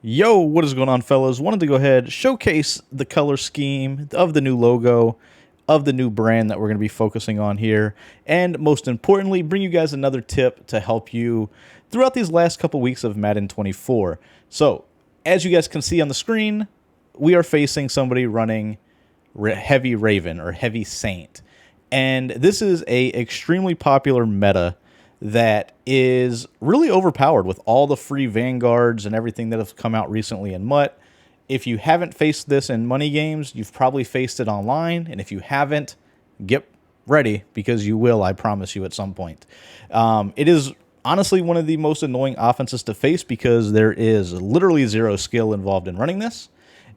Yo, what is going on, fellas? Wanted to go ahead, showcase the color scheme of the new logo, of the new brand that we're going to be focusing on here, and most importantly, bring you guys another tip to help you throughout these last couple weeks of Madden 24. So, as you guys can see on the screen, we are facing somebody running Heavy Raven or Heavy Saint. And this is a extremely popular meta that is really overpowered with all the free vanguards and everything that have come out recently in MUT. If you haven't faced this in money games, you've probably faced it online, and if you haven't, get ready because you will, I promise you, at some point. It is honestly one of the most annoying offenses to face because there is literally zero skill involved in running this.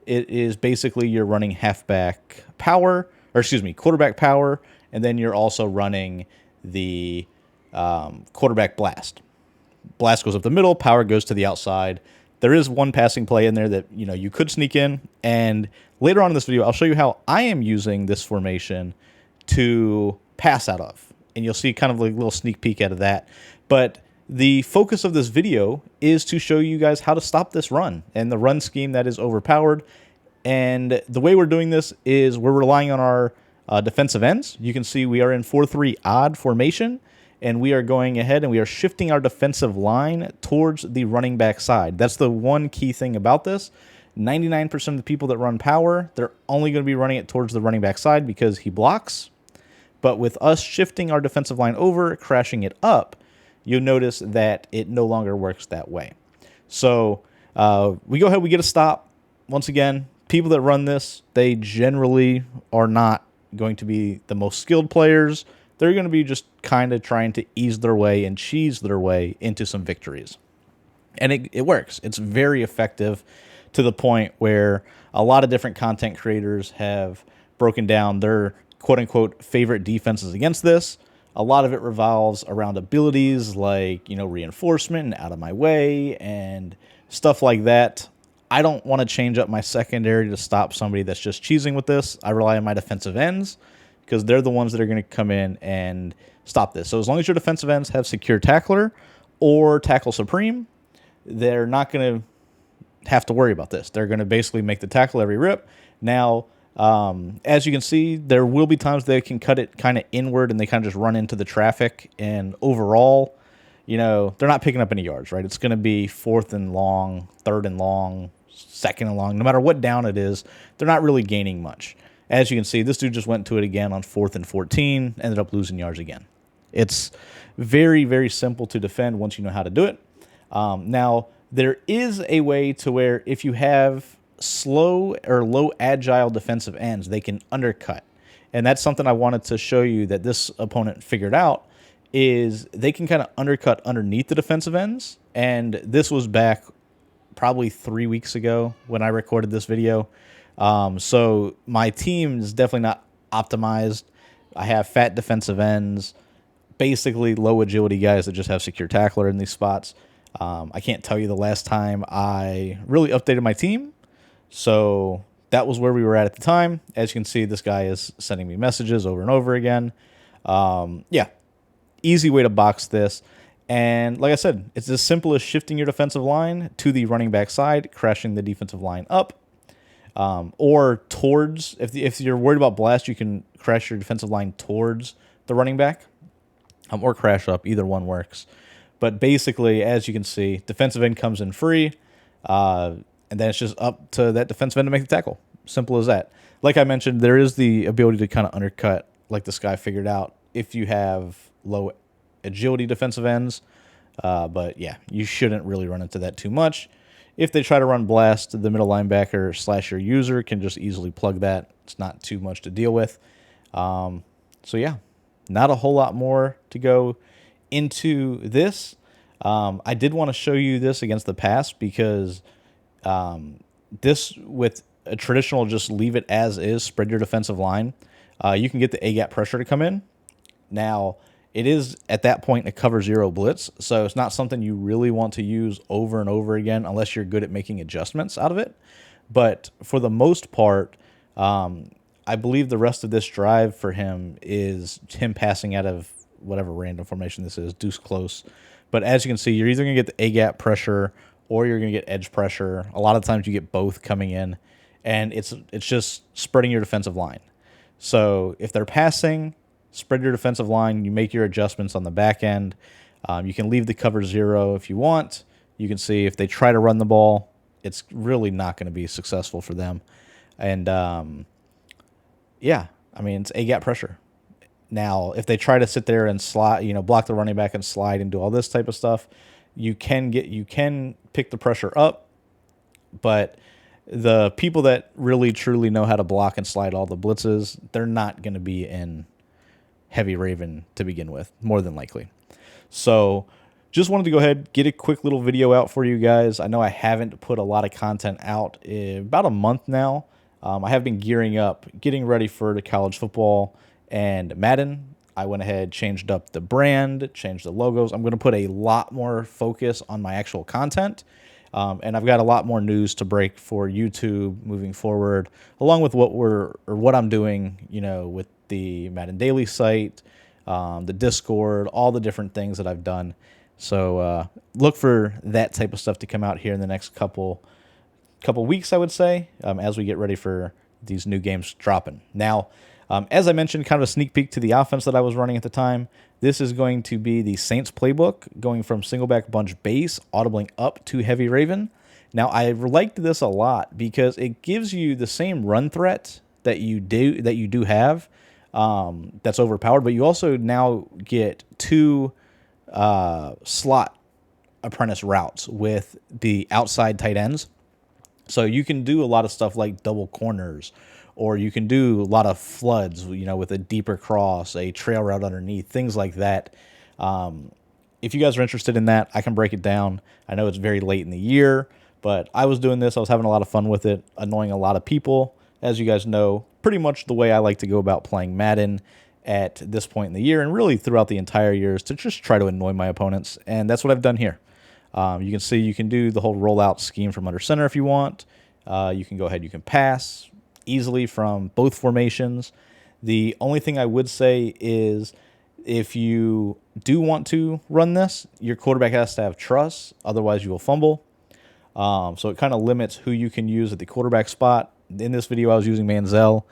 It is basically you're running halfback power, or excuse me, quarterback power, and then you're also running the quarterback blast. Blast goes up the middle, power goes to the outside. There is one passing play in there that you could sneak in, and later on in this video, I'll show you how I am using this formation to pass out of, and you'll see kind of like a little sneak peek out of that. But the focus of this video is to show you guys how to stop this run and the run scheme that is overpowered. And the way we're doing this is we're relying on our defensive ends. You can see we are in 4-3 odd formation, and we are going ahead and we are shifting our defensive line towards the running back side. That's the one key thing about this. 99% of the people that run power, they're only going to be running it towards the running back side because he blocks. But with us shifting our defensive line over, crashing it up, you'll notice that it no longer works that way. So we go ahead, we get a stop. Once again, people that run this, they generally are not going to be the most skilled players. They're going to be just kind of trying to ease their way and cheese their way into some victories. And it works. It's very effective to the point where a lot of different content creators have broken down their quote-unquote favorite defenses against this. A lot of it revolves around abilities like, reinforcement and out of my way and stuff like that. I don't want to change up my secondary to stop somebody that's just cheesing with this. I rely on my defensive ends because they're the ones that are going to come in and stop this. So as long as your defensive ends have secure tackler or tackle supreme, they're not going to have to worry about this. They're going to basically make the tackle every rip. Now, as you can see, there will be times they can cut it kind of inward and they kind of just run into the traffic. And overall, they're not picking up any yards, right? It's going to be 4th and long, 3rd and long, 2nd and long. No matter what down it is, they're not really gaining much. As you can see, this dude just went to it again on 4th and 14, ended up losing yards again. It's very, very simple to defend once you know how to do it. Now, there is a way to where if you have slow or low agile defensive ends, they can undercut. And that's something I wanted to show you that this opponent figured out, is they can kind of undercut underneath the defensive ends. And this was back probably 3 weeks ago when I recorded this video. So my team is definitely not optimized. I have fat defensive ends, basically low agility guys that just have secure tackler in these spots. I can't tell you the last time I really updated my team. So that was where we were at the time. As you can see, this guy is sending me messages over and over again. Yeah, easy way to box this. And like I said, it's as simple as shifting your defensive line to the running back side, crashing the defensive line up. Or towards, if you're worried about blast, you can crash your defensive line towards the running back, or crash up. Either one works. But basically, as you can see, defensive end comes in free, and then it's just up to that defensive end to make the tackle. Simple as that. Like I mentioned, there is the ability to kind of undercut, like this guy figured out, if you have low agility defensive ends. But yeah, you shouldn't really run into that too much. If they try to run blast, the middle linebacker / your user can just easily plug that. It's not too much to deal with. So yeah, not a whole lot more to go into this. I did want to show you this against the pass because this, with a traditional just leave it as is, spread your defensive line, you can get the A-gap pressure to come in. Now, it is at that point a cover zero blitz, so it's not something you really want to use over and over again unless you're good at making adjustments out of it. But for the most part, I believe the rest of this drive for him is him passing out of whatever random formation this is, deuce close. But as you can see, you're either going to get the A-gap pressure or you're going to get edge pressure. A lot of times you get both coming in, and it's just spreading your defensive line. So if they're passing, spread your defensive line. You make your adjustments on the back end. You can leave the cover 0 if you want. You can see if they try to run the ball, it's really not going to be successful for them. And yeah, I mean, it's A-gap pressure. Now, if they try to sit there and slide, block the running back and slide and do all this type of stuff, you can pick the pressure up, but the people that really truly know how to block and slide all the blitzes, they're not going to be in heavy Raven to begin with, more than likely. So just wanted to go ahead, get a quick little video out for you guys. I know I haven't put a lot of content out in about a month now. I have been gearing up, getting ready for the college football and Madden. I went ahead, changed up the brand, changed the logos. I'm going to put a lot more focus on my actual content. And I've got a lot more news to break for YouTube moving forward, along with what I'm doing, with the Madden Daily site, the Discord, all the different things that I've done. So look for that type of stuff to come out here in the next couple weeks, I would say, as we get ready for these new games dropping. Now, as I mentioned, kind of a sneak peek to the offense that I was running at the time. This is going to be the Saints playbook, going from single back bunch base, audibling up to heavy Raven. Now, I liked this a lot because it gives you the same run threat that you do have. That's overpowered, but you also now get 2 slot apprentice routes with the outside tight ends. So you can do a lot of stuff like double corners, or you can do a lot of floods, with a deeper cross, a trail route underneath, things like that. If you guys are interested in that, I can break it down. I know it's very late in the year, but I was doing this. I was having a lot of fun with it, annoying a lot of people. As you guys know, pretty much the way I like to go about playing Madden at this point in the year, and really throughout the entire year, is to just try to annoy my opponents, and that's what I've done here. You can see you can do the whole rollout scheme from under center if you want. You can go ahead, you can pass easily from both formations. The only thing I would say is if you do want to run this, your quarterback has to have trust, otherwise you will fumble. So it kind of limits who you can use at the quarterback spot. In this video, I was using Manziel.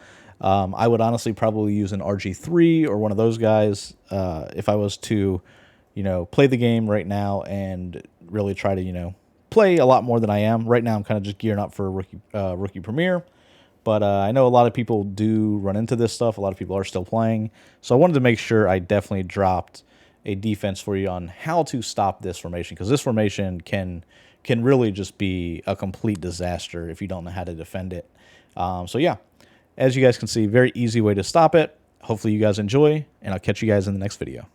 I would honestly probably use an RG3 or one of those guys if I was to, play the game right now and really try to, play a lot more than I am. Right now, I'm kind of just gearing up for rookie premiere. But I know a lot of people do run into this stuff. A lot of people are still playing. So I wanted to make sure I definitely dropped a defense for you on how to stop this formation, because this formation can really just be a complete disaster if you don't know how to defend it. So yeah, as you guys can see, very easy way to stop it. Hopefully you guys enjoy, and I'll catch you guys in the next video.